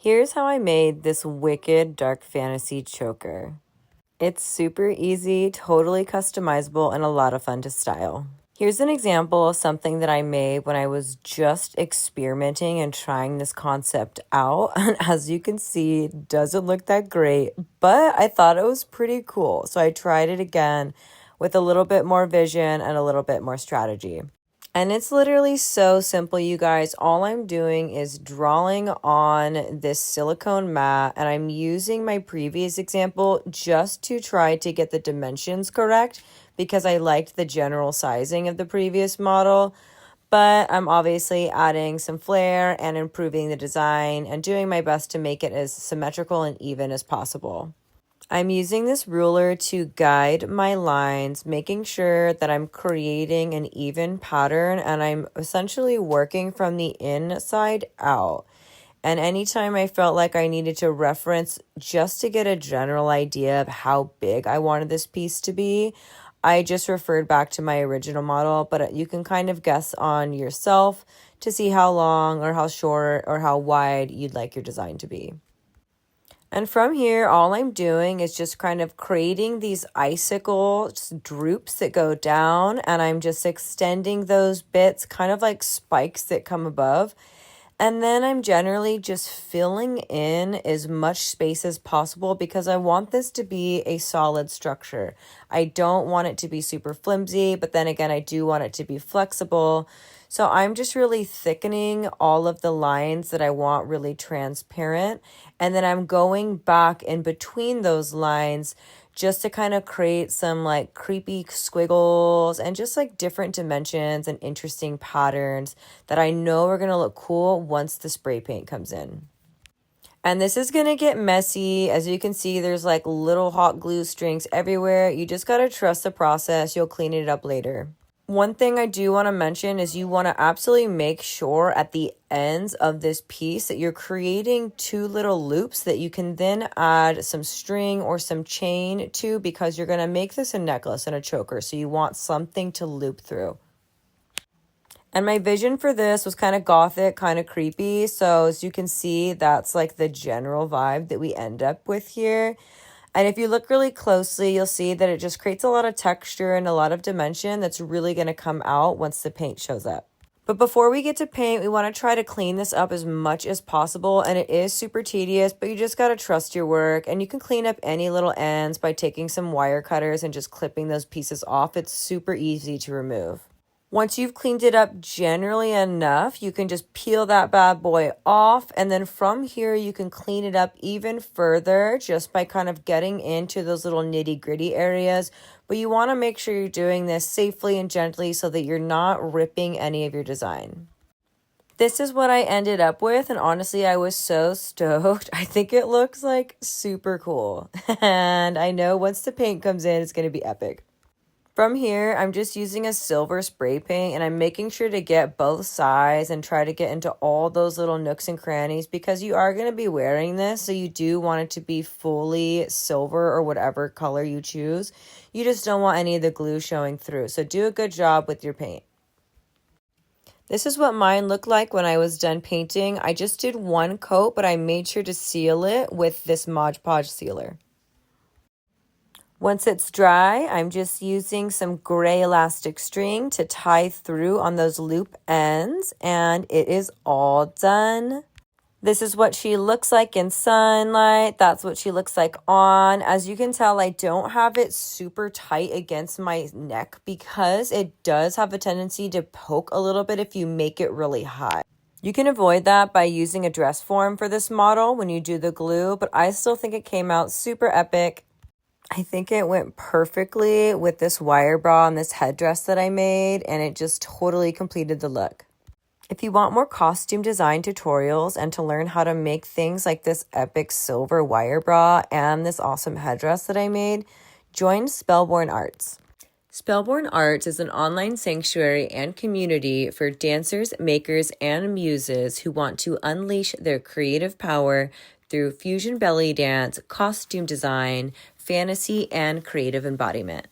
Here's how I made this wicked dark fantasy choker. It's super easy, totally customizable, and a lot of fun to style. Here's an example of something that I made when I was just experimenting and trying this concept out. And as you can see, it doesn't look that great, but I thought it was pretty cool. So I tried it again with a little bit more vision and a little bit more strategy. And it's literally so simple, you guys. All I'm doing is drawing on this silicone mat, and I'm using my previous example just to try to get the dimensions correct because I liked the general sizing of the previous model. But I'm obviously adding some flair and improving the design and doing my best to make it as symmetrical and even as possible. I'm using this ruler to guide my lines, making sure that I'm creating an even pattern, and I'm essentially working from the inside out. And anytime I felt like I needed to reference just to get a general idea of how big I wanted this piece to be, I just referred back to my original model, but you can kind of guess on yourself to see how long or how short or how wide you'd like your design to be. And from here, all I'm doing is just kind of creating these icicle droops that go down, and I'm just extending those bits kind of like spikes that come above. And then I'm generally just filling in as much space as possible because I want this to be a solid structure. I don't want it to be super flimsy, but then again, I do want it to be flexible. So I'm just really thickening all of the lines that I want really transparent. And then I'm going back in between those lines just to kind of create some like creepy squiggles and just like different dimensions and interesting patterns that I know are going to look cool once the spray paint comes in. And this is going to get messy. As you can see, there's like little hot glue strings everywhere. You just got to trust the process. You'll clean it up later. One thing I do want to mention is you want to absolutely make sure at the ends of this piece that you're creating two little loops that you can then add some string or some chain to, because you're going to make this a necklace and a choker. So you want something to loop through. And my vision for this was kind of gothic, kind of creepy. So as you can see, that's like the general vibe that we end up with here. And if you look really closely, you'll see that it just creates a lot of texture and a lot of dimension that's really going to come out once the paint shows up. But before we get to paint, we want to try to clean this up as much as possible. And it is super tedious, but you just got to trust your work. And you can clean up any little ends by taking some wire cutters and just clipping those pieces off. It's super easy to remove. Once you've cleaned it up generally enough, you can just peel that bad boy off. And then from here, you can clean it up even further just by kind of getting into those little nitty gritty areas. But you want to make sure you're doing this safely and gently so that you're not ripping any of your design. This is what I ended up with. And honestly, I was so stoked. I think it looks like super cool. And I know once the paint comes in, it's going to be epic. From here, I'm just using a silver spray paint, and I'm making sure to get both sides and try to get into all those little nooks and crannies because you are going to be wearing this, so you do want it to be fully silver or whatever color you choose. You just don't want any of the glue showing through, so do a good job with your paint. This is what mine looked like when I was done painting. I just did one coat, but I made sure to seal it with this Mod Podge sealer. Once it's dry, I'm just using some gray elastic string to tie through on those loop ends, and it is all done. This is what she looks like in sunlight. That's what she looks like on. As you can tell, I don't have it super tight against my neck because it does have a tendency to poke a little bit if you make it really high. You can avoid that by using a dress form for this model when you do the glue, but I still think it came out super epic. I think it went perfectly with this wire bra and this headdress that I made, and it just totally completed the look. If you want more costume design tutorials and to learn how to make things like this epic silver wire bra and this awesome headdress that I made, join Spellborn Arts. Spellborn Arts is an online sanctuary and community for dancers, makers, and muses who want to unleash their creative power through fusion belly dance, costume design, fantasy, and creative embodiment.